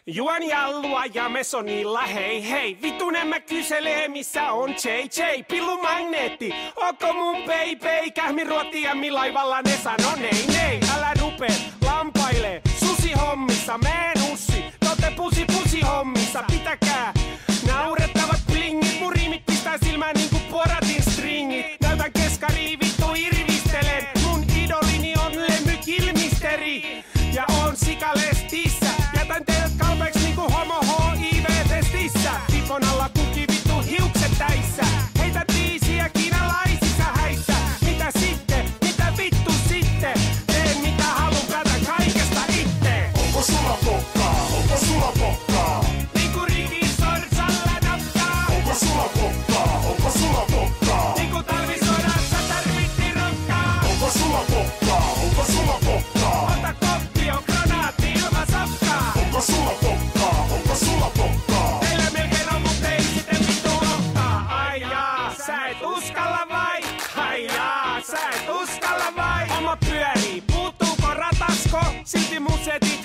Juon jallua ja mesonilla hei hei. Vitunen mä kyselee missä on JJ. Pillu magneetti, onko mun baby? Kähmi ruotiämmi laivalla ne sano nei. Älä rupe lampaile susi hommissa. Meen ussi, tote pusi hommissa. Pitäkää naurettavat blingit. Mun riimit pistää silmään niinku poratin stringit. Näytän keskariin vittu irvistelen. Mun idolini on Lemmy Kilmisteri. Ja on sikalestissä. Jätän teidät kalpeeks niinku homo HIV-testissä. Tipon alla kuki vittu hiukset täissä. Heitä tiisiä kiinalaisissa häissä. Mitä sitten? Mitä vittu sitten? Teen mitä halun, päätän kaikesta itse. Onko sulla pokkaa? Onko sulla pokkaa? Niinku Ricky Sorsalla naptaa. Onko sulla pokkaa? Onko sulla pokkaa? Niinku talvisodassa tarvitti rokkaa. Onko sulla pokkaa? Onko sulla pokkaa? Ota koppi on granaatti ilman safkaa. Onko sulla pokkaa? Onko sulla pokkaa? Teillä melkein on, mut ei sitten vittu lohtaa. Ai jaa, sä et uskalla vai? Ai jaa, sä et uskalla vai? Homma pyörii, puuttuuko ratasko? Silti mun setit